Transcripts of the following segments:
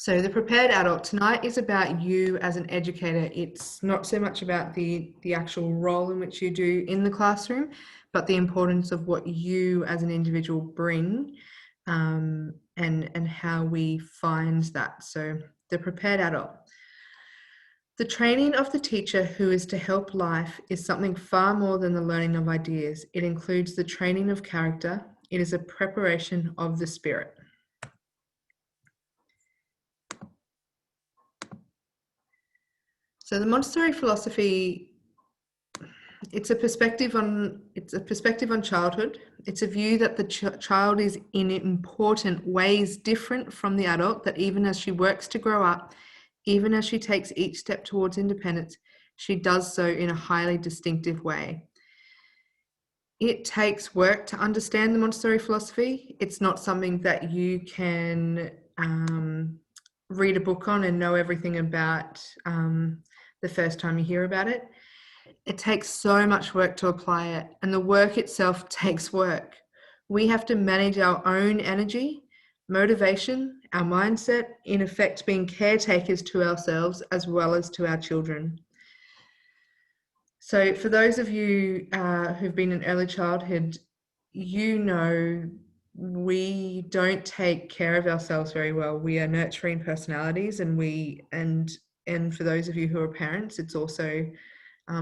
So the prepared adult tonight is about you as an educator. It's not so much about the actual role in which you do in the classroom, but the importance of what you as an individual bring, and how we find that. So the prepared adult. The training of the teacher who is to help life is something far more than the learning of ideas. It includes the training of character. It is a preparation of the spirit. So the Montessori philosophy, it's a perspective on childhood. It's a view that the child is in important ways different from the adult, that even as she works to grow up, even as she takes each step towards independence, she does so in a highly distinctive way. It takes work to understand the Montessori philosophy. It's not something that you can read a book on and know everything about the first time you hear about it. It takes so much work to apply it, and the work itself takes work. We have to manage our own energy, motivation, our mindset, in effect being caretakers to ourselves as well as to our children. So for those of you who've been in early childhood, you know we don't take care of ourselves very well. We are nurturing personalities, and for those of you who are parents, it's also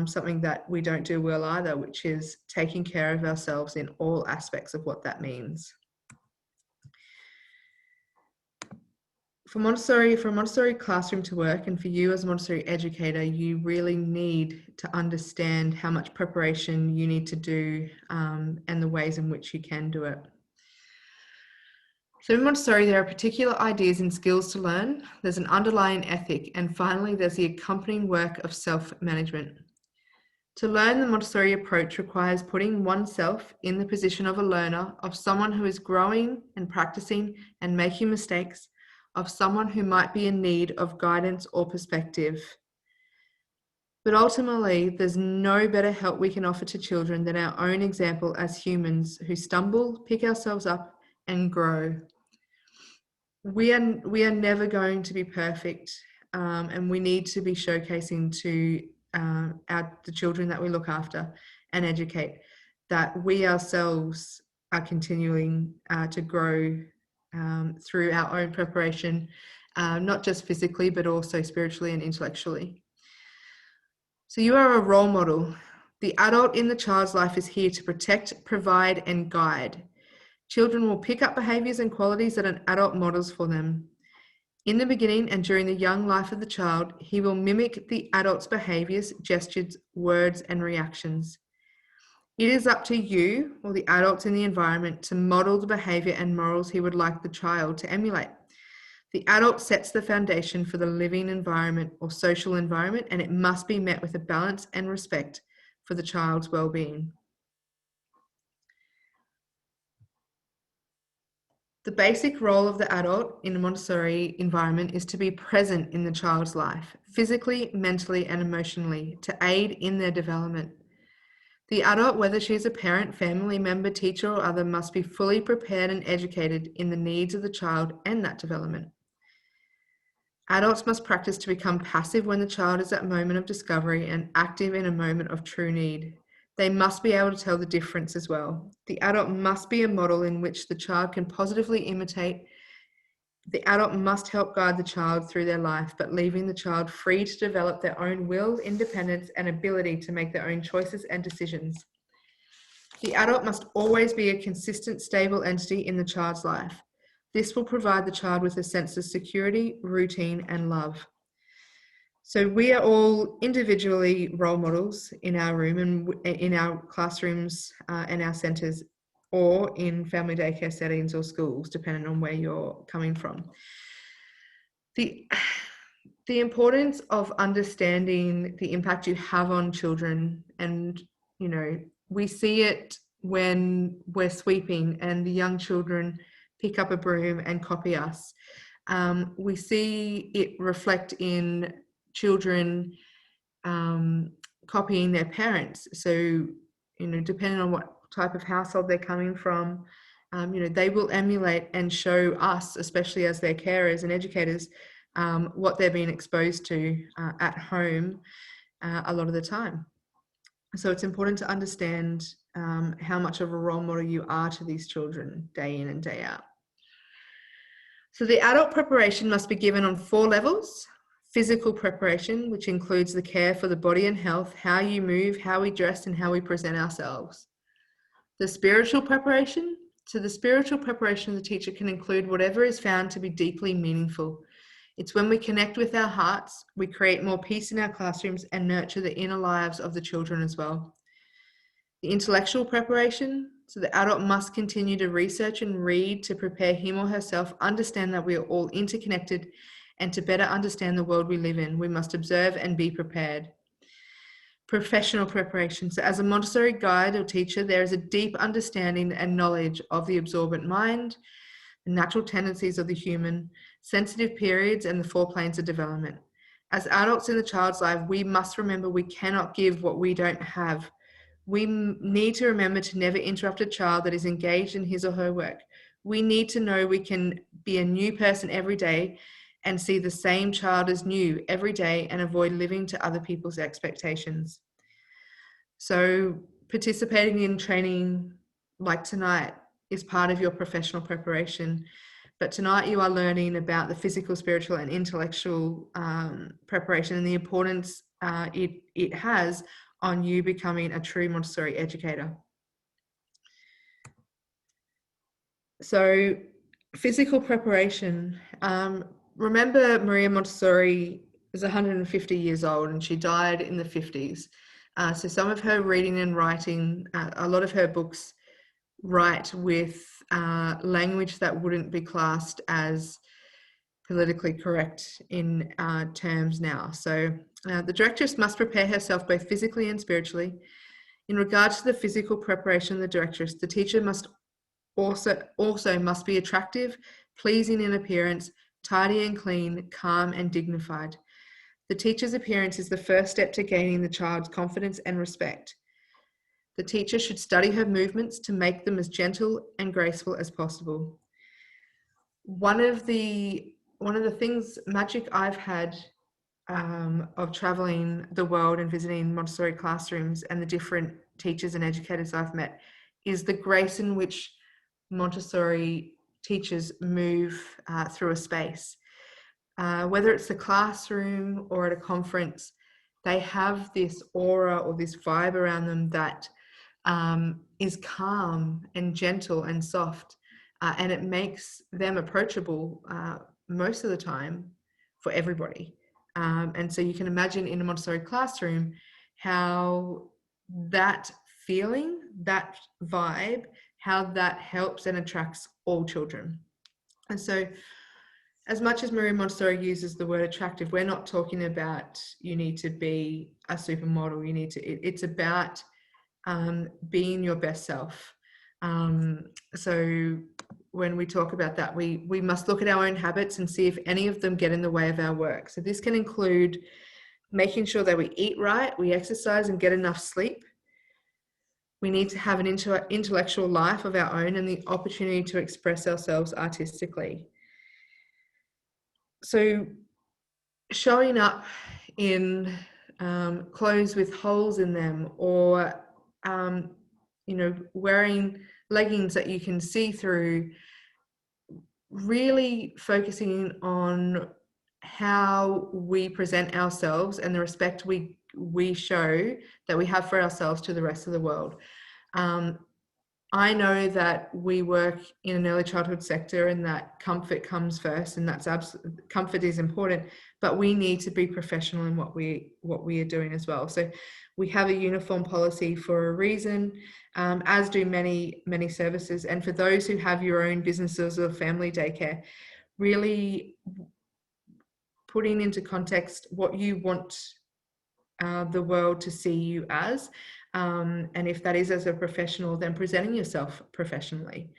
something that we don't do well either, which is taking care of ourselves in all aspects of what that means. For a Montessori classroom to work, and for you as a Montessori educator, you really need to understand how much preparation you need to do, and the ways in which you can do it. So in Montessori, there are particular ideas and skills to learn. There's an underlying ethic, and finally, there's the accompanying work of self-management. To learn the Montessori approach requires putting oneself in the position of a learner, of someone who is growing and practicing and making mistakes, of someone who might be in need of guidance or perspective. But ultimately, there's no better help we can offer to children than our own example as humans who stumble, pick ourselves up, and grow. We are never going to be perfect, and we need to be showcasing to the children that we look after and educate that we ourselves are continuing to grow through our own preparation, not just physically, but also spiritually and intellectually. So you are a role model. The adult in the child's life is here to protect, provide, and guide. Children will pick up behaviours and qualities that an adult models for them. In the beginning and during the young life of the child, he will mimic the adult's behaviours, gestures, words, and reactions. It is up to you, or the adults in the environment, to model the behaviour and morals he would like the child to emulate. The adult sets the foundation for the living environment or social environment, and it must be met with a balance and respect for the child's well-being. The basic role of the adult in a Montessori environment is to be present in the child's life, physically, mentally, and emotionally, to aid in their development. The adult, whether she is a parent, family member, teacher, or other, must be fully prepared and educated in the needs of the child and that development. Adults must practice to become passive when the child is at a moment of discovery and active in a moment of true need. They must be able to tell the difference as well. The adult must be a model in which the child can positively imitate. The adult must help guide the child through their life, but leaving the child free to develop their own will, independence, and ability to make their own choices and decisions. The adult must always be a consistent, stable entity in the child's life. This will provide the child with a sense of security, routine, and love. So we are all individually role models in our room and in our classrooms and our centres, or in family daycare settings or schools, depending on where you're coming from. The importance of understanding the impact you have on children, and we see it when we're sweeping and the young children pick up a broom and copy us. We see it reflect in children copying their parents. So, depending on what type of household they're coming from, They will emulate and show us, especially as their carers and educators, what they're being exposed to at home a lot of the time. So it's important to understand how much of a role model you are to these children day in and day out. So the adult preparation must be given on 4 levels. Physical preparation, which includes the care for the body and health, how you move, how we dress, and how we present ourselves. The spiritual preparation. So the spiritual preparation of the teacher can include whatever is found to be deeply meaningful. It's when we connect with our hearts, we create more peace in our classrooms and nurture the inner lives of the children as well. The intellectual preparation. So the adult must continue to research and read to prepare him or herself, understand that we are all interconnected, and to better understand the world we live in, we must observe and be prepared. Professional preparation. So as a Montessori guide or teacher, there is a deep understanding and knowledge of the absorbent mind, the natural tendencies of the human, sensitive periods, and the 4 planes of development. As adults in the child's life, we must remember we cannot give what we don't have. We need to remember to never interrupt a child that is engaged in his or her work. We need to know we can be a new person every day and see the same child as new every day and avoid living to other people's expectations. So participating in training like tonight is part of your professional preparation. But tonight you are learning about the physical, spiritual, and intellectual preparation and the importance it has on you becoming a true Montessori educator. So physical preparation. Remember, Maria Montessori is 150 years old and she died in the 50s. So some of her reading and writing, a lot of her books write with language that wouldn't be classed as politically correct in terms now. So the directress must prepare herself both physically and spiritually. In regard to the physical preparation of the directress, the teacher must also must be attractive, pleasing in appearance, tidy and clean, calm and dignified. The teacher's appearance is the first step to gaining the child's confidence and respect. The teacher should study her movements to make them as gentle and graceful as possible. One of the things, magic I've had of traveling the world and visiting Montessori classrooms and the different teachers and educators I've met is the grace in which Montessori teachers move through a space. Whether it's the classroom or at a conference, they have this aura or this vibe around them that is calm and gentle and soft, and it makes them approachable most of the time for everybody. And so you can imagine in a Montessori classroom how that feeling, that vibe, how that helps and attracts all children. And so as much as Maria Montessori uses the word attractive, we're not talking about you need to be a supermodel. It's about being your best self. So when we talk about that, we must look at our own habits and see if any of them get in the way of our work. So this can include making sure that we eat right, we exercise and get enough sleep. We need to have an intellectual life of our own and the opportunity to express ourselves artistically. So showing up in clothes with holes in them, or wearing leggings that you can see through, really focusing on how we present ourselves and the respect we show that we have for ourselves to the rest of the world. I know that we work in an early childhood sector and that comfort comes first, and comfort is important, but we need to be professional in what we are doing as well. So we have a uniform policy for a reason, as do many services. And for those who have your own businesses or family daycare, really putting into context what you want the world to see you as. And if that is as a professional, then presenting yourself professionally.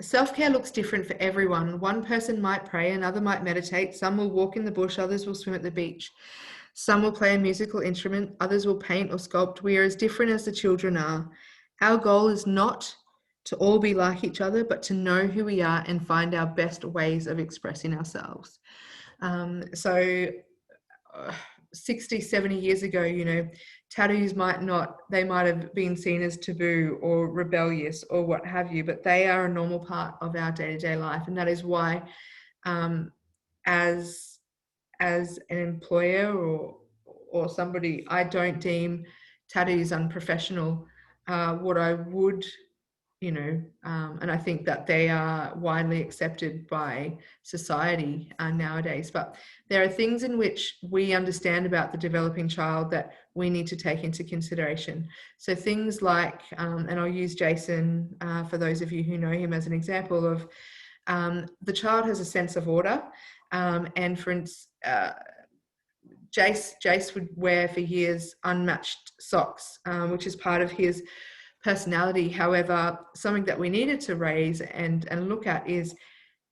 Self-care looks different for everyone. One person might pray, another might meditate, some will walk in the bush, others will swim at the beach. Some will play a musical instrument, others will paint or sculpt. We are as different as the children are. Our goal is not to all be like each other, but to know who we are and find our best ways of expressing ourselves. So 60, 70 years ago, you know, tattoos might have been seen as taboo or rebellious or what have you, but they are a normal part of our day-to-day life. And that is why as an employer or somebody, I don't deem tattoos unprofessional. What I would, you know, and I think that they are widely accepted by society nowadays. But there are things in which we understand about the developing child that we need to take into consideration. So things like, and I'll use Jason for those of you who know him as an example of, the child has a sense of order. And for instance, Jace would wear for years unmatched socks, which is part of his personality. However, something that we needed to raise and look at is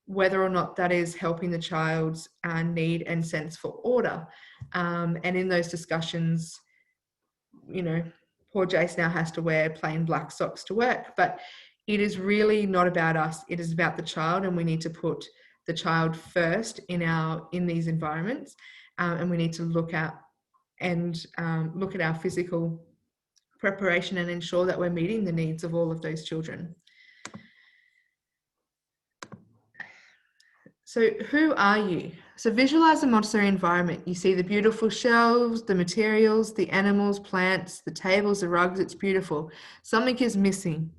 whether or not that is helping the child's need and sense for order. And in those discussions, you know, poor Jace now has to wear plain black socks to work, but it is really not about us. It is about the child, and we need to put the child first in these environments. And we need to look at our physical preparation and ensure that we're meeting the needs of all of those children. So who are you? So visualize a Montessori environment. You see the beautiful shelves, the materials, the animals, plants, the tables, the rugs. It's beautiful. Something is missing,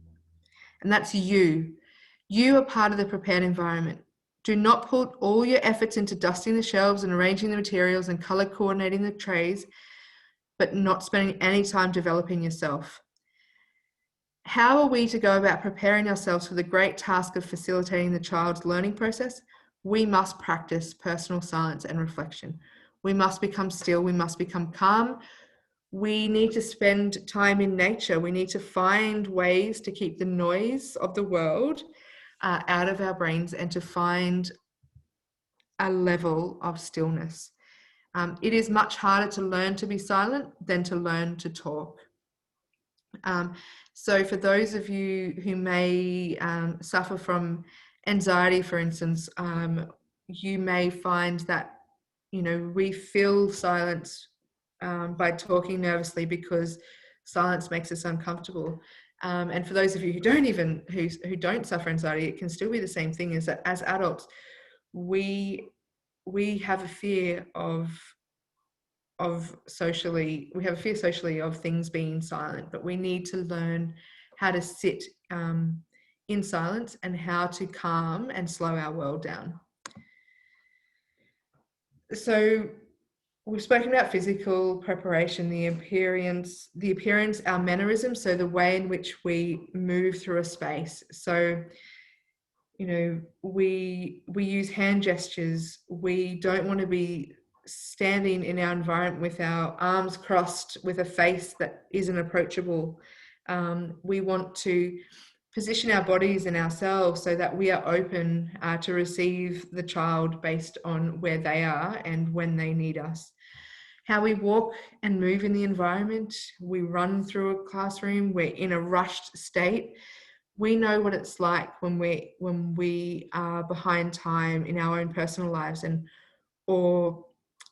and that's you. You are part of the prepared environment. Do not put all your efforts into dusting the shelves and arranging the materials and color coordinating the trays, but not spending any time developing yourself. How are we to go about preparing ourselves for the great task of facilitating the child's learning process? We must practice personal silence and reflection. We must become still. We must become calm. We need to spend time in nature. We need to find ways to keep the noise of the world out of our brains and to find a level of stillness. It is much harder to learn to be silent than to learn to talk. So for those of you who may suffer from anxiety, for instance, you may find that, you know, we fill silence by talking nervously because silence makes us uncomfortable. And for those of you who don't suffer anxiety, it can still be the same thing, is that as adults, we have a fear socially of things being silent, but we need to learn how to sit in silence and how to calm and slow our world down. So we've spoken about physical preparation, the appearance, our mannerisms, so the way in which we move through a space. So, you know, we use hand gestures. We don't want to be standing in our environment with our arms crossed with a face that isn't approachable. We want to position our bodies and ourselves so that we are open to receive the child based on where they are and when they need us. How we walk and move in the environment, we run through a classroom, we're in a rushed state. We know what it's like when we are behind time in our own personal lives, or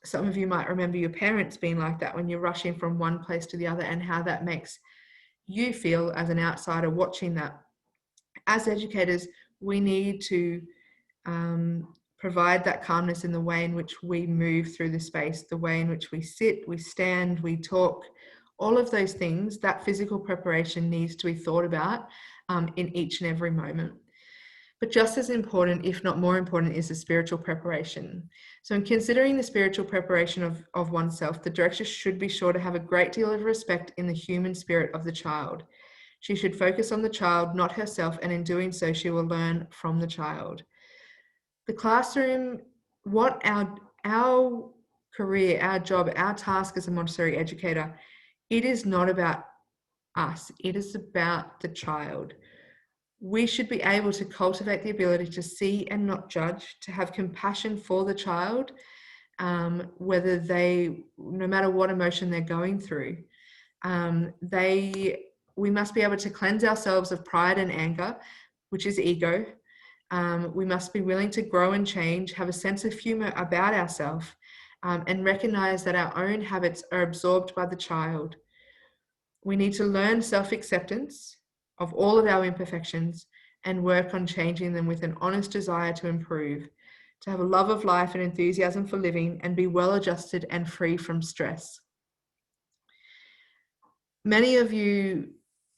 some of you might remember your parents being like that when you're rushing from one place to the other, and how that makes you feel as an outsider watching that. As educators, we need to provide that calmness in the way in which we move through the space, the way in which we sit, we stand, we talk, all of those things. That physical preparation needs to be thought about in each and every moment. But just as important, if not more important, is the spiritual preparation. So in considering the spiritual preparation of oneself, the director should be sure to have a great deal of respect in the human spirit of the child. She should focus on the child, not herself, and in doing so, she will learn from the child. The classroom, what our career, our job, our task as a Montessori educator, it is not about us. It is about the child. We should be able to cultivate the ability to see and not judge, to have compassion for the child, no matter what emotion they're going through. we must be able to cleanse ourselves of pride and anger, which is ego. We must be willing to grow and change, have a sense of humor about ourselves, and recognize that our own habits are absorbed by the child. We need to learn self-acceptance of all of our imperfections and work on changing them with an honest desire to improve, to have a love of life and enthusiasm for living, and be well-adjusted and free from stress. Many of you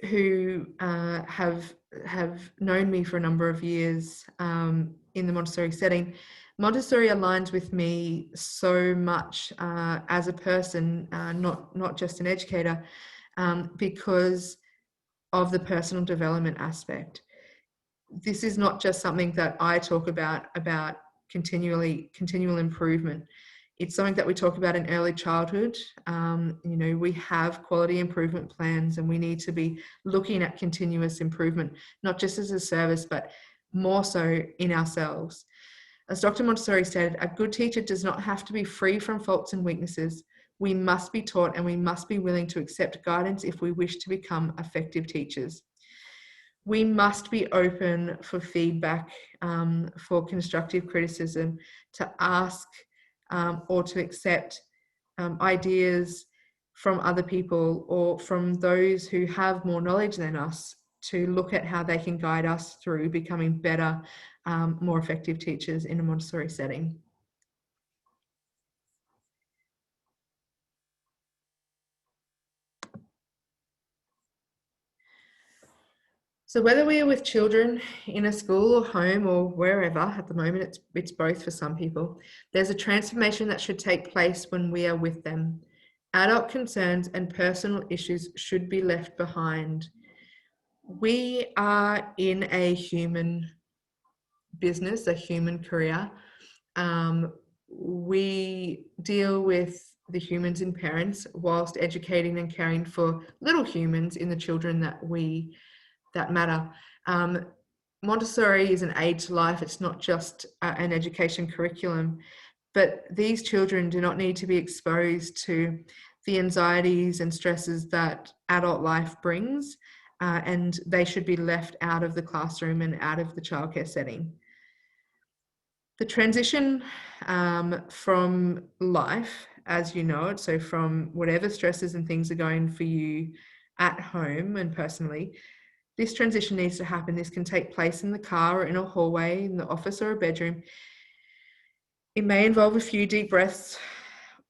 who have known me for a number of years in the Montessori setting, Montessori aligns with me so much as a person, not just an educator, because of the personal development aspect. This is not just something that I talk about continual improvement. It's something that we talk about in early childhood. We have quality improvement plans, and we need to be looking at continuous improvement, not just as a service, but more so in ourselves. As Dr. Montessori said, a good teacher does not have to be free from faults and weaknesses. We must be taught, and we must be willing to accept guidance if we wish to become effective teachers. We must be open for feedback, for constructive criticism, to ask or to accept ideas from other people or from those who have more knowledge than us, to look at how they can guide us through becoming better, more effective teachers in a Montessori setting. So whether we are with children in a school or home or wherever, at the moment it's both for some people, there's a transformation that should take place when we are with them. Adult concerns and personal issues should be left behind. We are in a human business, a human career. We deal with the humans in parents whilst educating and caring for little humans in the children that matter. Montessori is an aid to life. It's not just an education curriculum, but these children do not need to be exposed to the anxieties and stresses that adult life brings, and they should be left out of the classroom and out of the childcare setting. The transition from life as you know it, so from whatever stresses and things are going for you at home and personally, this transition needs to happen. This can take place in the car or in a hallway, in the office or a bedroom. It may involve a few deep breaths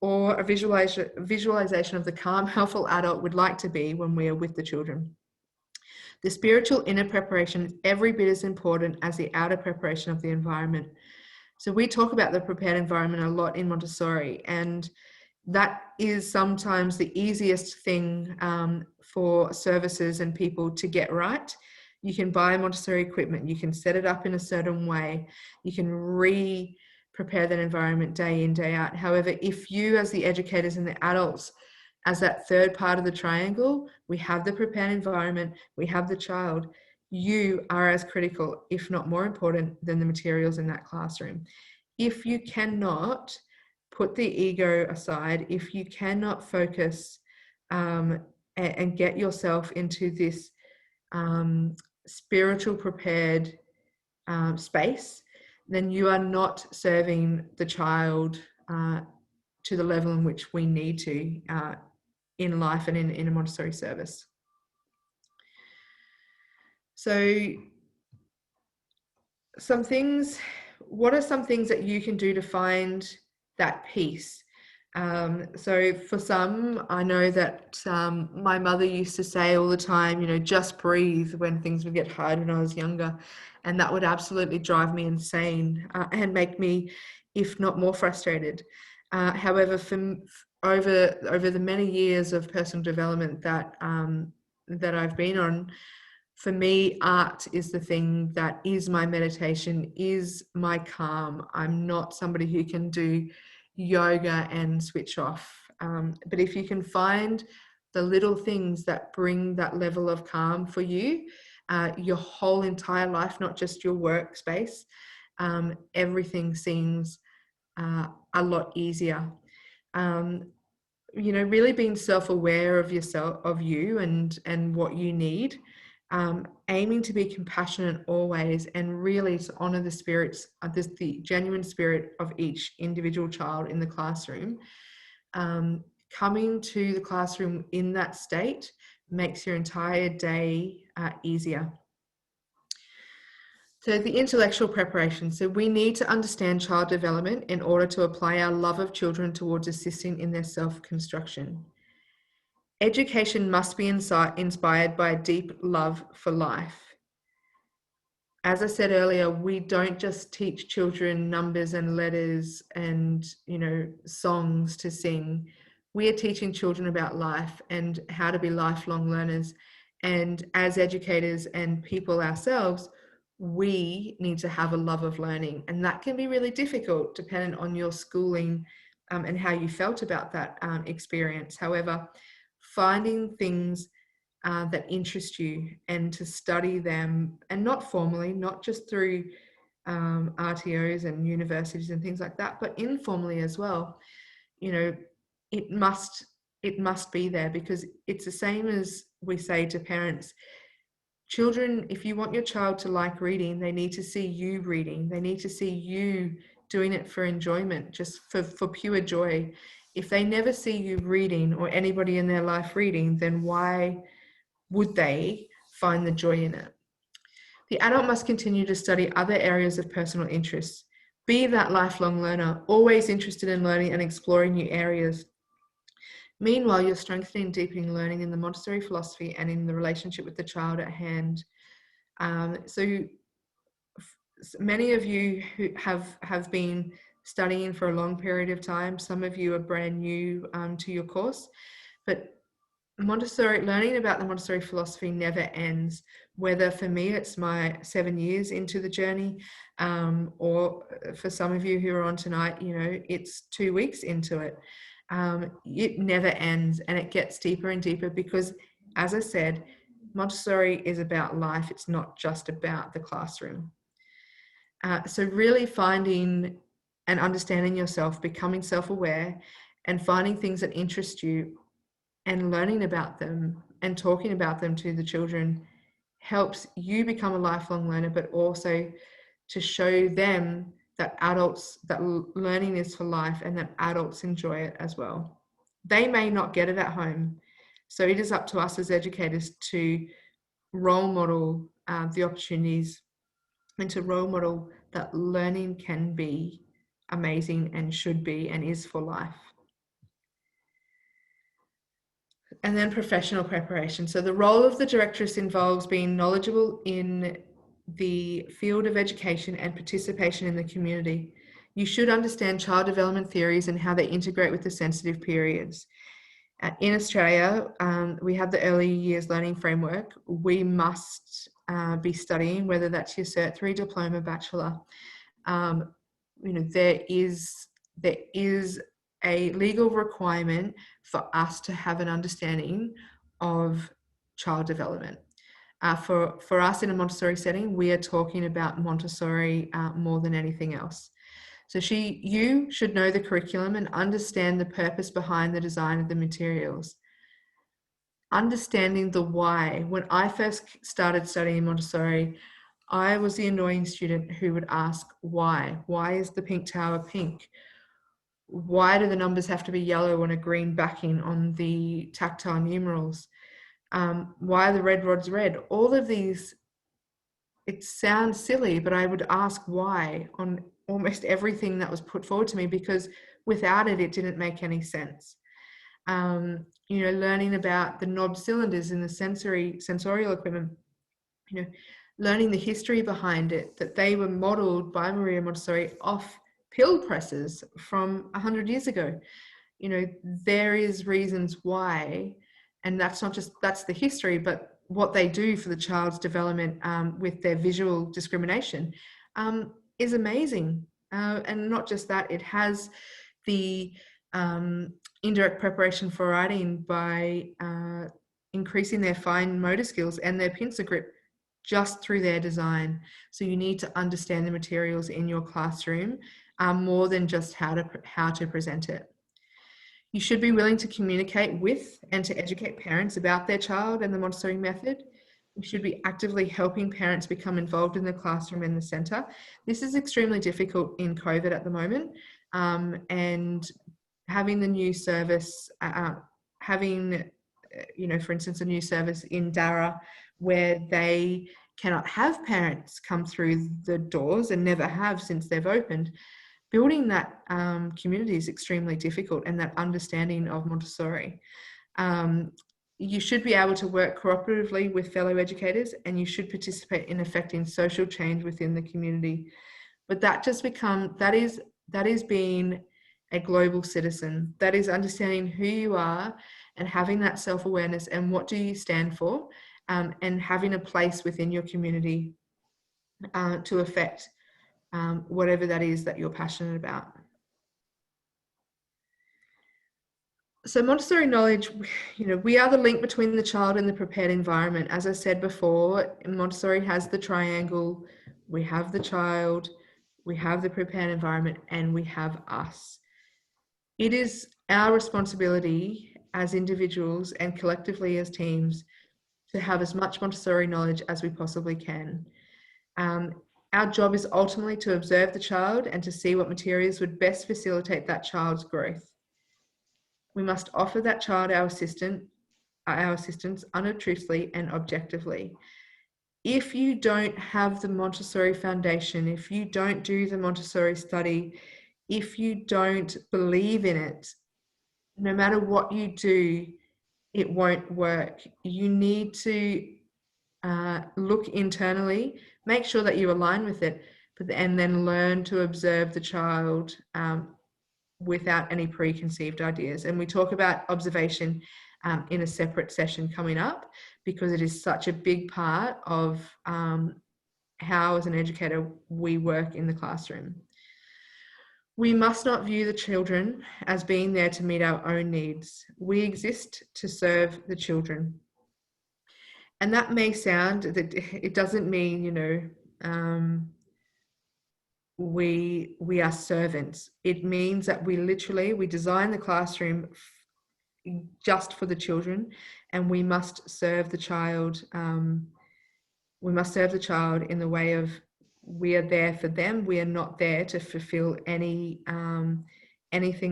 or a visualization of the calm, helpful adult we'd like to be when we are with the children. The spiritual inner preparation is every bit as important as the outer preparation of the environment. So we talk about the prepared environment a lot in Montessori, and that is sometimes the easiest thing for services and people to get right. You can buy Montessori equipment, you can set it up in a certain way, you can prepare that environment day in, day out. However, if you as the educators and the adults, as that third part of the triangle, we have the prepared environment, we have the child, you are as critical, if not more important, than the materials in that classroom. If you cannot put the ego aside, if you cannot focus and get yourself into this spiritual prepared space, then you are not serving the child to the level in which we need to in life and in a Montessori service. So what are some things that you can do to find that peace? So for some, I know that my mother used to say all the time, just breathe when things would get hard when I was younger. And that would absolutely drive me insane and make me, if not more frustrated. However, over the many years of personal development that I've been on, for me, art is the thing that is my meditation, is my calm. I'm not somebody who can do yoga and switch off. But if you can find the little things that bring that level of calm for you, your whole entire life, not just your workspace, everything seems a lot easier. really being self-aware of yourself, of you, and what you need, aiming to be compassionate always, and really to honor the spirits, the genuine spirit of each individual child in the classroom. Coming to the classroom in that state makes your entire day easier. So the intellectual preparation. So we need to understand child development in order to apply our love of children towards assisting in their self-construction. Education must be inspired by a deep love for life. As I said earlier, we don't just teach children numbers and letters and, songs to sing. We are teaching children about life and how to be lifelong learners. And as educators and people ourselves, we need to have a love of learning. And that can be really difficult depending on your schooling and how you felt about that experience. However, finding things that interest you and to study them, and not formally, not just through RTOs and universities and things like that, but informally as well. It must be there, because it's the same as we say to parents. Children, if you want your child to like reading, they need to see you reading. They need to see you doing it for enjoyment, just for pure joy. If they never see you reading, or anybody in their life reading, then why would they find the joy in it? The adult must continue to study other areas of personal interest. Be that lifelong learner, always interested in learning and exploring new areas. Meanwhile, you're strengthening and deepening learning in the Montessori philosophy and in the relationship with the child at hand. So many of you who have been studying for a long period of time, some of you are brand new to your course, but Montessori, learning about the Montessori philosophy never ends. Whether for me it's my 7 years into the journey, or for some of you who are on tonight, it's 2 weeks into it. It never ends, and it gets deeper and deeper, because, as I said, Montessori is about life. It's not just about the classroom. So really finding and understanding yourself, becoming self-aware, and finding things that interest you and learning about them and talking about them to the children helps you become a lifelong learner, but also to show them that learning is for life, and that adults enjoy it as well. They may not get it at home. So it is up to us as educators to role model the opportunities, and to role model that learning can be amazing and should be and is for life. And then professional preparation. So the role of the directress involves being knowledgeable in the field of education and participation in the community. You should understand child development theories and how they integrate with the sensitive periods. In Australia, we have the early years learning framework. We must be studying, whether that's your Cert 3 diploma, bachelor. There is a legal requirement for us to have an understanding of child development. For us in a Montessori setting, we are talking about Montessori more than anything else. So you should know the curriculum and understand the purpose behind the design of the materials. Understanding the why. When I first started studying Montessori, I was the annoying student who would ask why. Why is the pink tower pink? Why do the numbers have to be yellow on a green backing on the tactile numerals? Why are the red rods red? All of these, it sounds silly, but I would ask why on almost everything that was put forward to me, because without it, it didn't make any sense. Learning about the knob cylinders in the sensorial equipment, learning the history behind it, that they were modeled by Maria Montessori off pill presses from 100 years ago. There is reasons why, and that's the history, but what they do for the child's development with their visual discrimination is amazing. And not just that, it has the indirect preparation for writing by increasing their fine motor skills and their pincer grip just through their design. So you need to understand the materials in your classroom more than just how to present it. You should be willing to communicate with and to educate parents about their child and the Montessori method. You should be actively helping parents become involved in the classroom and the centre. This is extremely difficult in COVID at the moment, and having the new service, having, for instance, a new service in Darra where they cannot have parents come through the doors and never have since they've opened. Building that community is extremely difficult, and that understanding of Montessori. You should be able to work cooperatively with fellow educators, and you should participate in affecting social change within the community. But that is being a global citizen. That is understanding who you are and having that self-awareness and what do you stand for, and having a place within your community to affect whatever that is that you're passionate about. So Montessori knowledge, we are the link between the child and the prepared environment. As I said before, Montessori has the triangle. We have the child, we have the prepared environment, and we have us. It is our responsibility as individuals and collectively as teams to have as much Montessori knowledge as we possibly can. Our job is ultimately to observe the child and to see what materials would best facilitate that child's growth. We must offer that child our assistance unobtrusively and objectively. If you don't have the Montessori foundation, if you don't do the Montessori study, if you don't believe in it, no matter what you do, it won't work. You need to look internally, make sure that you align with it, and then learn to observe the child without any preconceived ideas. And we talk about observation in a separate session coming up, because it is such a big part of how, as an educator, we work in the classroom. We must not view the children as being there to meet our own needs. We exist to serve the children. And that may sound that it doesn't mean, we are servants. It means that we design the classroom just for the children, and we must serve the child. We must serve the child in the way of, we are there for them. We are not there to fulfill anything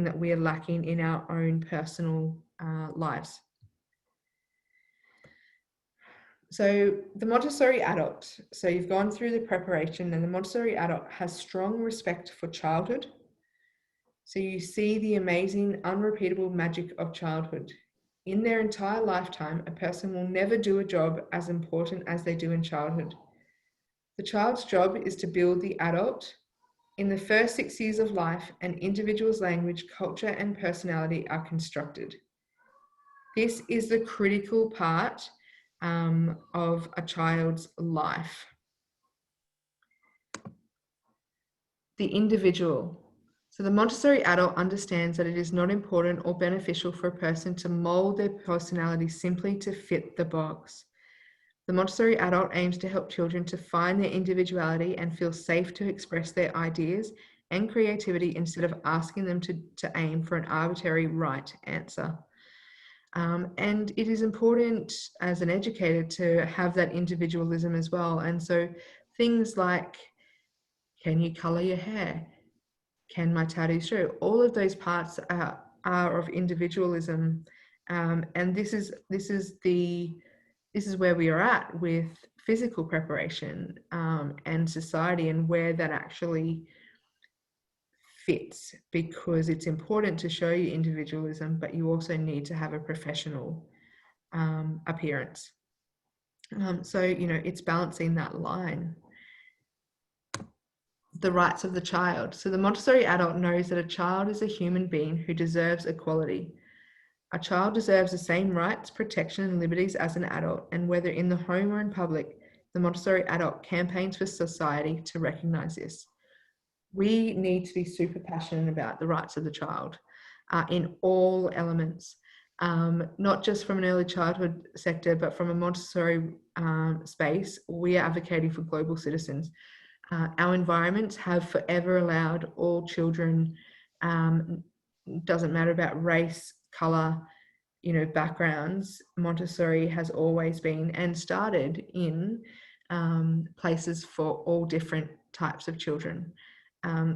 that we are lacking in our own personal lives. So the Montessori adult, so you've gone through the preparation, and the Montessori adult has strong respect for childhood. So you see the amazing, unrepeatable magic of childhood. In their entire lifetime, a person will never do a job as important as they do in childhood. The child's job is to build the adult. In the first 6 years of life, an individual's language, culture, and personality are constructed. This is the critical part of a child's life. The individual. So the Montessori adult understands that it is not important or beneficial for a person to mold their personality simply to fit the box. The Montessori adult aims to help children to find their individuality and feel safe to express their ideas and creativity instead of asking them to aim for an arbitrary right answer. And it is important as an educator to have that individualism as well. And so things like, can you color your hair? Can my tattoos show? All of those parts are of individualism. And this is where we are at with physical preparation and society, and where that actually fits, because it's important to show you individualism, but you also need to have a professional appearance. So, it's balancing that line. The rights of the child. So the Montessori adult knows that a child is a human being who deserves equality. A child deserves the same rights, protection, and liberties as an adult, and whether in the home or in public, the Montessori adult campaigns for society to recognise this. We need to be super passionate about the rights of the child in all elements, not just from an early childhood sector, but from a Montessori space. We are advocating for global citizens. Our environments have forever allowed all children, doesn't matter about race, color, backgrounds. Montessori has always been and started in places for all different types of children.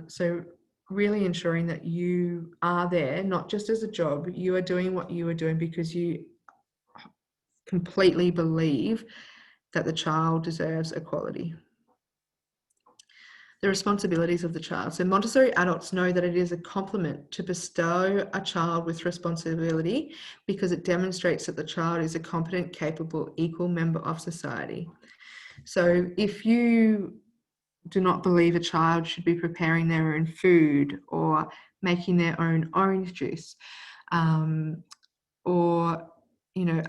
So really ensuring that you are there, not just as a job, you are doing what you are doing because you completely believe that the child deserves equality. The responsibilities of the child. So Montessori adults know that it is a compliment to bestow a child with responsibility because it demonstrates that the child is a competent, capable, equal member of society. So if you do not believe a child should be preparing their own food or making their own orange juice, or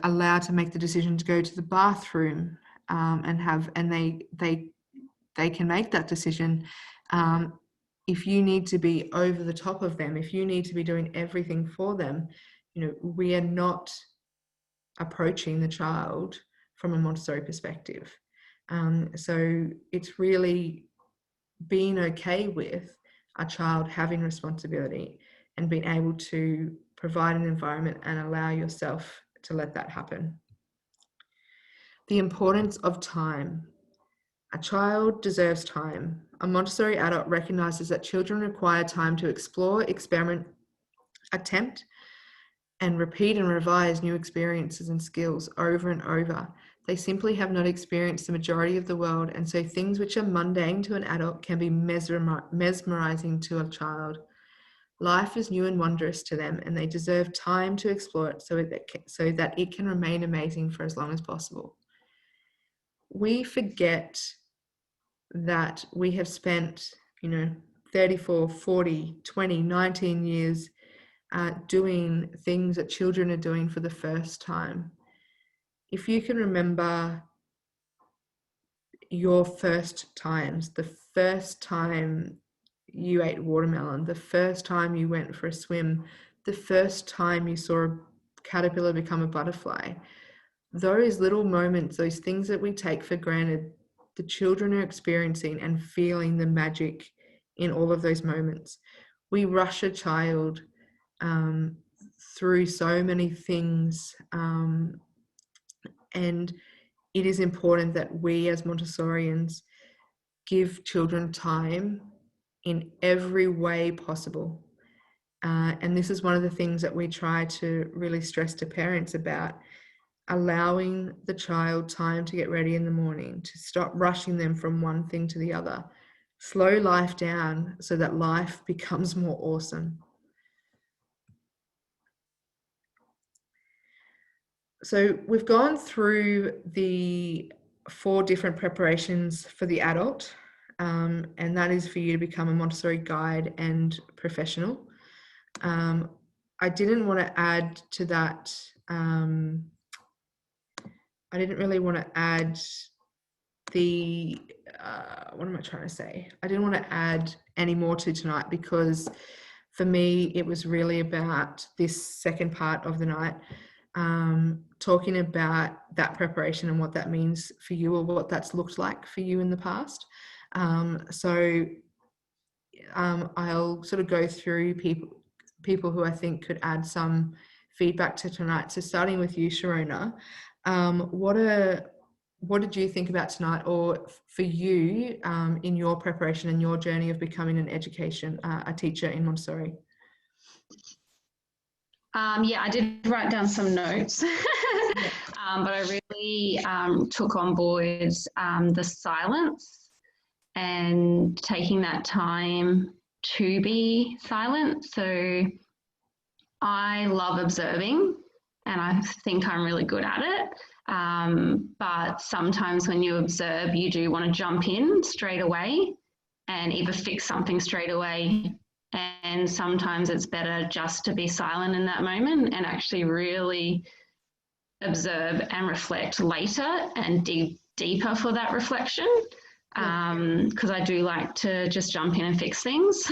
allowed to make the decision to go to the bathroom, and they can make that decision. If you need to be over the top of them, if you need to be doing everything for them, we are not approaching the child from a Montessori perspective. So it's really being okay with a child having responsibility and being able to provide an environment and allow yourself to let that happen. The importance of time. A child deserves time. A Montessori adult recognizes that children require time to explore, experiment, attempt, and repeat and revise new experiences and skills over and over. They simply have not experienced the majority of the world, and so things which are mundane to an adult can be mesmerizing to a child. Life is new and wondrous to them, and they deserve time to explore it so that it can remain amazing for as long as possible. We forget that we have spent, 34, 40, 20, 19 years doing things that children are doing for the first time. If you can remember your first times, the first time you ate watermelon, the first time you went for a swim, the first time you saw a caterpillar become a butterfly, those little moments, those things that we take for granted, the children are experiencing and feeling the magic in all of those moments. We rush a child through so many things, and it is important that we as Montessorians give children time in every way possible. And this is one of the things that we try to really stress to parents about, allowing the child time to get ready in the morning, to stop rushing them from one thing to the other. Slow life down so that life becomes more awesome. So we've gone through the 4 different preparations for the adult, and that is for you to become a Montessori guide and professional. I didn't want to add to that. I didn't really want to add the, what am I trying to say? I didn't want to add any more to tonight because for me, it was really about this second part of the night, talking about that preparation and what that means for you or what that's looked like for you in the past. So I'll sort of go through people who I think could add some feedback to tonight. So starting with you, Sharona, what did you think about tonight, or for you in your preparation and your journey of becoming a teacher in Montessori? Yeah, I did write down some notes, but I really took on board the silence and taking that time to be silent. So I love observing and I think I'm really good at it. But sometimes when you observe, you do want to jump in straight away and either fix something straight away. And sometimes it's better just to be silent in that moment and actually really observe and reflect later and dig deeper for that reflection. Because I do like to just jump in and fix things.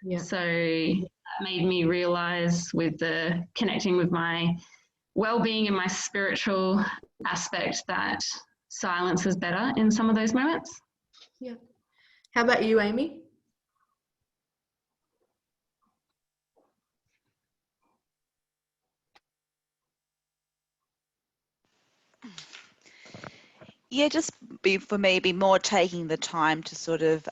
Yeah. So that made me realize with the connecting with my well-being and my spiritual aspect that silence is better in some of those moments. Yeah. How about you, Amy? Yeah, just for me, be more taking the time to sort of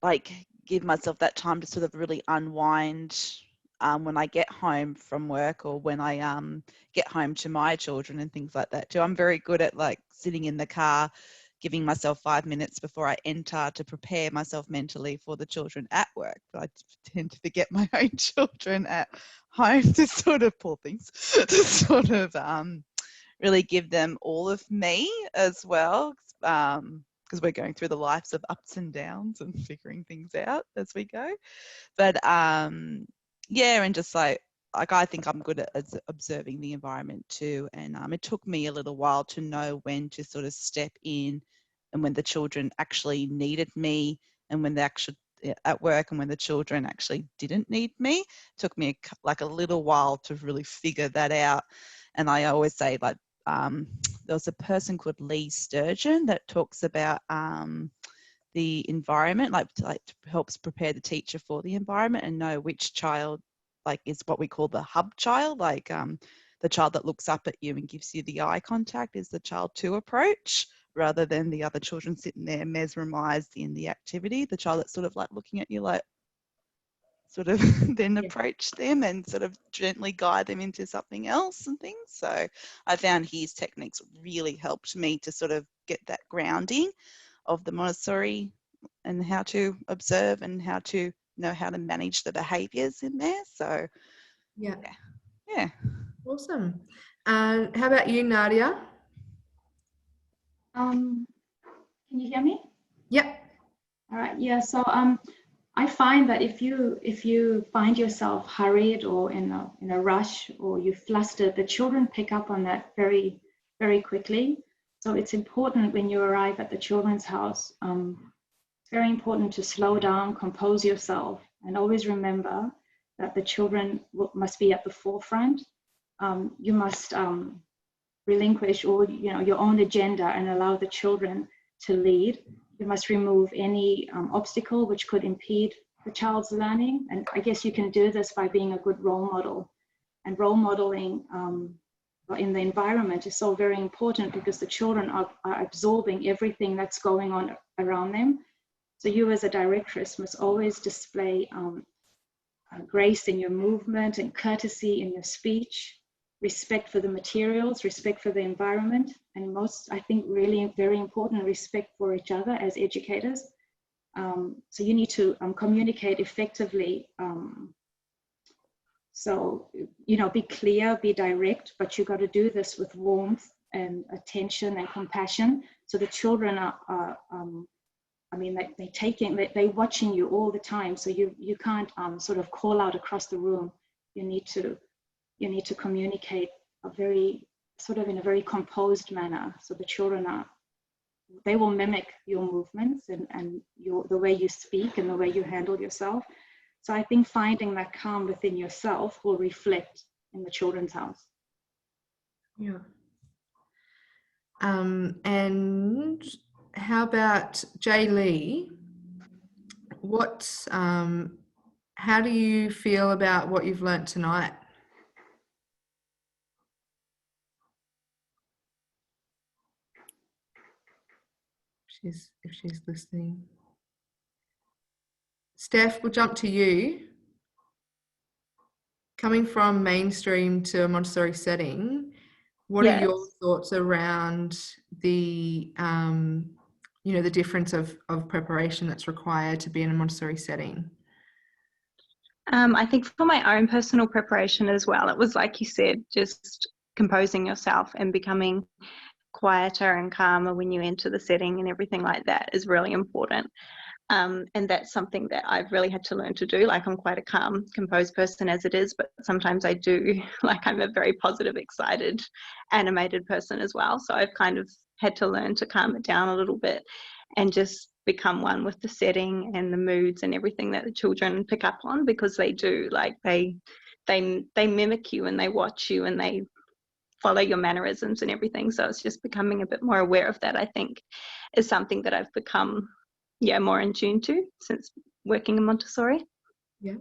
like give myself that time to sort of really unwind when I get home from work, or when I get home to my children and things like that too. I'm very good at like sitting in the car, giving myself 5 minutes before I enter to prepare myself mentally for the children at work. But I tend to forget my own children at home to sort of, poor things, to sort of really give them all of me as well. Because we're going through the lives of ups and downs and figuring things out as we go. But yeah, and just like I think I'm good at observing the environment too. And it took me a little while to know when to sort of step in, and when the children actually needed me, and when they actually at work, and when the children actually didn't need me. It took me like a little while to really figure that out. And I always say, like, there was a person called Lee Sturgeon that talks about the environment, like helps prepare the teacher for the environment and know which child like is what we call the hub child, like the child that looks up at you and gives you the eye contact is the child to approach, rather than the other children sitting there mesmerized in the activity. The child that's sort of like looking at you like, sort of then approach them and sort of gently guide them into something else and things. So I found his techniques really helped me to sort of get that grounding of the Montessori and how to observe and how to know how to manage the behaviours in there. So yeah. Awesome. How about you, Nadia? Can you hear me? Yep. All right. Yeah. So I find that if you find yourself hurried or in a rush, or you flustered, the children pick up on that very, very quickly. So it's important when you arrive at the children's house. It's very important to slow down, compose yourself, and always remember that the children must be at the forefront. You must relinquish all your own agenda and allow the children to lead. You must remove any obstacle which could impede the child's learning. And I guess you can do this by being a good role model. And role modeling in the environment is so very important, because the children are absorbing everything that's going on around them. So you as a directress must always display grace in your movement and courtesy in your speech, respect for the materials, respect for the environment, and most, I think, really very important, respect for each other as educators. So you need to communicate effectively. So, be clear, be direct, but you got to do this with warmth and attention and compassion. So the children are they're watching you all the time. So you can't sort of call out across the room. You need to communicate in a very composed manner. So the children they will mimic your movements and the way you speak and the way you handle yourself. So I think finding that calm within yourself will reflect in the children's house. Yeah. And how about Jay Lee? How do you feel about what you've learnt tonight? If she's listening. Steph, we'll jump to you. Coming from mainstream to a Montessori setting, what are your thoughts around the the difference of preparation that's required to be in a Montessori setting? I think for my own personal preparation as well, it was like you said, just composing yourself and becoming quieter and calmer when you enter the setting, and everything like that is really important. And that's something that I've really had to learn to do. Like, I'm quite a calm, composed person as it is, but sometimes I do, like, I'm a very positive, excited, animated person as well. So I've kind of had to learn to calm it down a little bit and just become one with the setting and the moods and everything that the children pick up on, because they do, like, they mimic you and they watch you and they follow your mannerisms and everything. So it's just becoming a bit more aware of that, I think, is something that I've become more in tune to since working in Montessori. Yeah.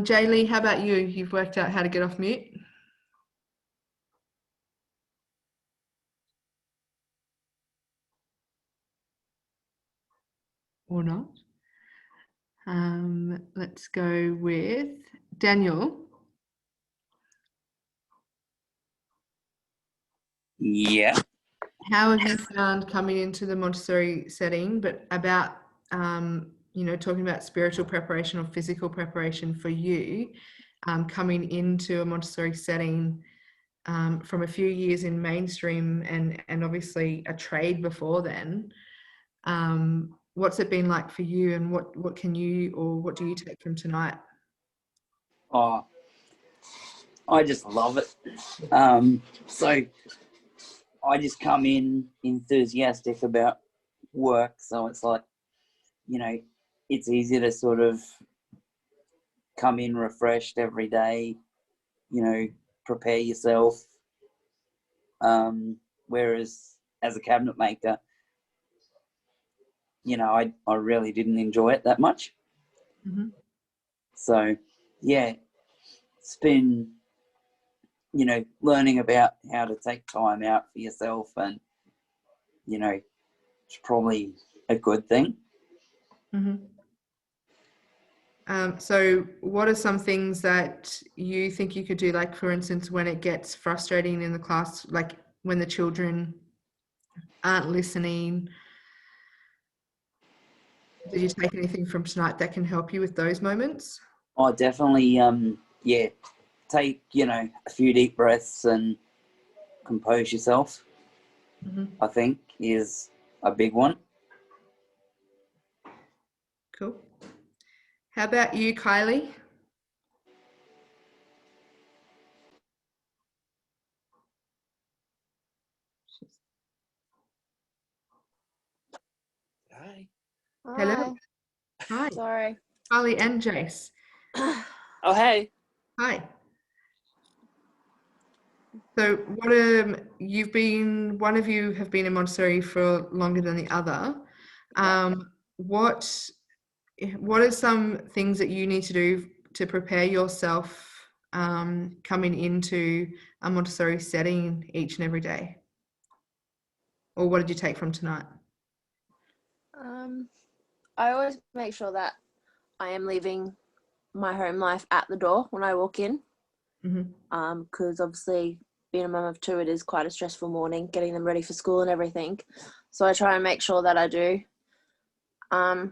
Jay Lee, how about you? You've worked out how to get off mute? or not. Let's go with Daniel. Yeah. How have you found coming into the Montessori setting, but about, talking about spiritual preparation or physical preparation for you, coming into a Montessori setting from a few years in mainstream and obviously a trade before then? What's it been like for you, and what do you take from tonight? Oh, I just love it. So I just come in enthusiastic about work. So it's like, it's easy to sort of come in refreshed every day, prepare yourself. Whereas as a cabinet maker, I really didn't enjoy it that much. Mm-hmm. So, yeah, it's been, learning about how to take time out for yourself, and, it's probably a good thing. Mm-hmm. So what are some things that you think you could do, like, for instance, when it gets frustrating in the class, like when the children aren't listening? Did you take anything from tonight that can help you with those moments? I definitely, take, a few deep breaths and compose yourself, Mm-hmm. I think, is a big one. Cool. How about you, Kylie? Hi. Hello. Hi. Sorry. Kylie and Jace. Oh, hey. Hi. So one of you have been in Montessori for longer than the other. What are some things that you need to do to prepare yourself coming into a Montessori setting each and every day? Or what did you take from tonight? I always make sure that I am leaving my home life at the door when I walk in. Mm-hmm. Because obviously being a mum of two, it is quite a stressful morning, getting them ready for school and everything. So I try and make sure that I do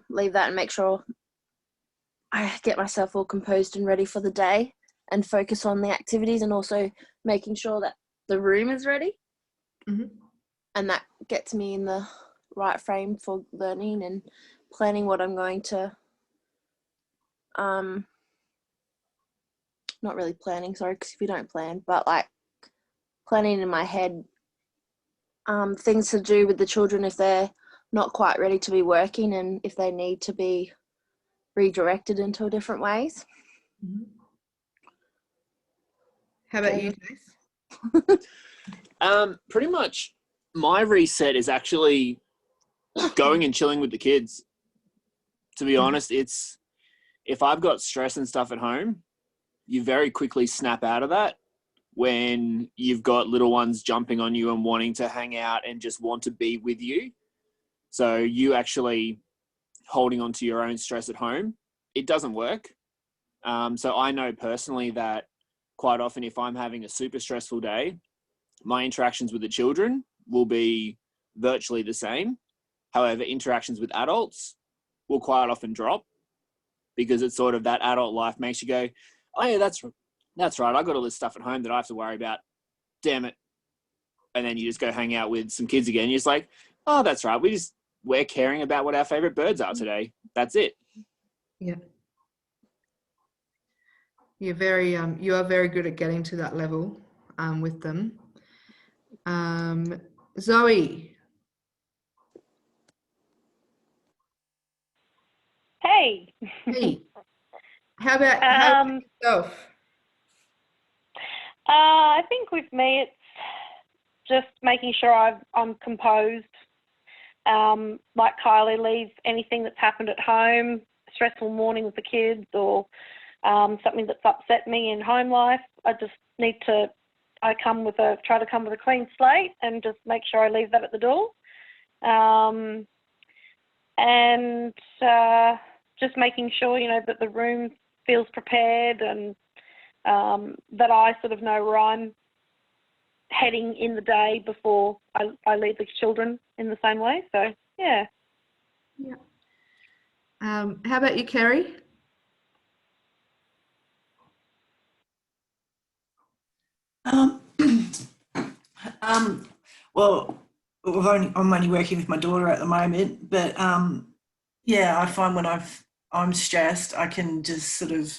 leave that and make sure I get myself all composed and ready for the day and focus on the activities, and also making sure that the room is ready. Mm-hmm. And that gets me in the right frame for learning and planning what I'm going to, not really planning, sorry, because if you don't plan, but like planning in my head things to do with the children if they're not quite ready to be working and if they need to be redirected into different ways. Mm-hmm. How about you, Jace? Pretty much my reset is actually going and chilling with the kids. To be honest, it's if I've got stress and stuff at home, you very quickly snap out of that when you've got little ones jumping on you and wanting to hang out and just want to be with you. So you actually holding on to your own stress at home, it doesn't work. So I know personally that quite often if I'm having a super stressful day, my interactions with the children will be virtually the same. However, interactions with adults will quite often drop because it's sort of that adult life makes you go, oh yeah, that's right. I got all this stuff at home that I have to worry about. Damn it. And then you just go hang out with some kids again. You're just like, oh, that's right. We're caring about what our favorite birds are today. That's it. Yeah. You are very good at getting to that level with them. Zoe. Hey. Hey. How about yourself? I think with me, it's just making sure I'm composed. Like Kylie, leave anything that's happened at home, stressful morning with the kids, or something that's upset me in home life. I just need to. try to come with a clean slate and just make sure I leave that at the door. and just making sure, you know, that the room feels prepared and that I sort of know where I'm heading in the day before I leave the children in the same way. So, yeah. Yeah. How about you, Kerry? Well, I'm only working with my daughter at the moment, but yeah, I find when I'm stressed, I can just sort of,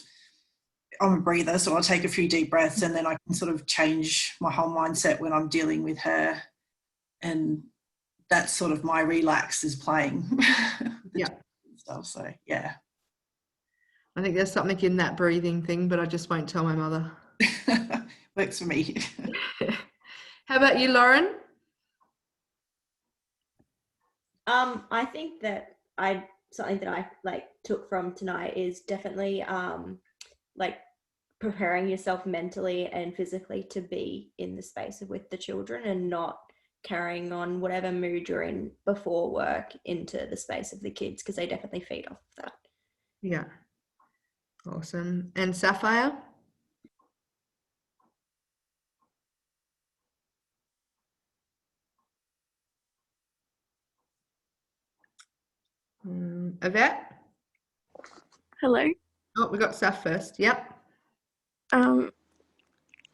I'm a breather, so I'll take a few deep breaths and then I can sort of change my whole mindset when I'm dealing with her, and that's sort of my relax is playing. Yeah. Stuff. So yeah, I think there's something in that breathing thing, but I just won't tell my mother. works for me. How about you, Lauren? I think that something that I like took from tonight is definitely like preparing yourself mentally and physically to be in the space with the children and not carrying on whatever mood you're in before work into the space of the kids, because they definitely feed off of that. Yeah. Awesome. And Sapphire? Yvette? Hello. Oh, we got Saf first. Yep.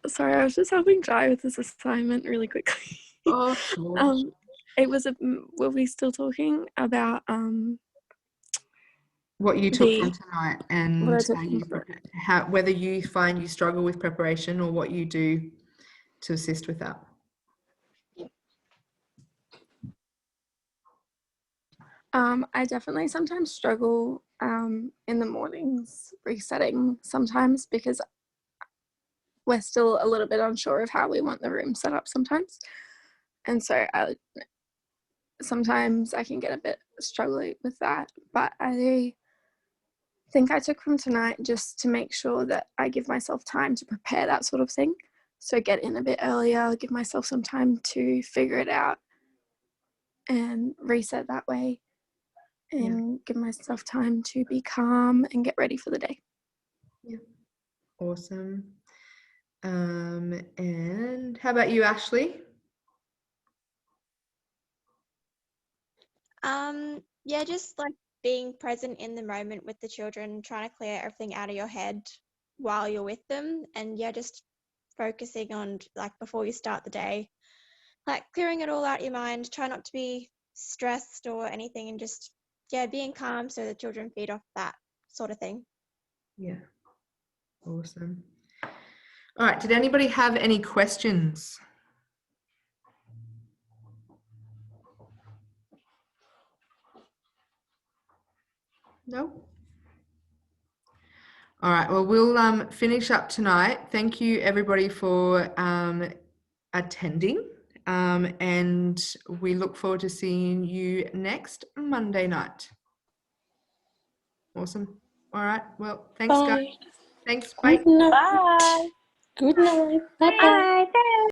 Sorry, I was just helping Jai with this assignment really quickly. Oh, sure. It was were we still talking about what you took from tonight and what I took how from you whether you find you struggle with preparation or what you do to assist with that. I definitely sometimes struggle in the mornings resetting sometimes, because we're still a little bit unsure of how we want the room set up sometimes, and so sometimes I can get a bit struggling with that. But I think I took from tonight just to make sure that I give myself time to prepare that sort of thing. So get in a bit earlier, give myself some time to figure it out and reset that way, and give myself time to be calm and get ready for the day. Yeah. Awesome. And how about you, Ashley? Yeah, just like being present in the moment with the children, trying to clear everything out of your head while you're with them, and yeah, just focusing on, like, before you start the day, like clearing it all out of your mind, try not to be stressed or anything, and just, yeah, being calm so the children feed off that sort of thing. Yeah. Awesome. All right, did anybody have any questions? No? All right, well, we'll finish up tonight. Thank you, everybody, for attending. And we look forward to seeing you next Monday night. Awesome. All right, well, thanks, guys. Thanks, bye. Bye. Good night. Bye-bye. Bye.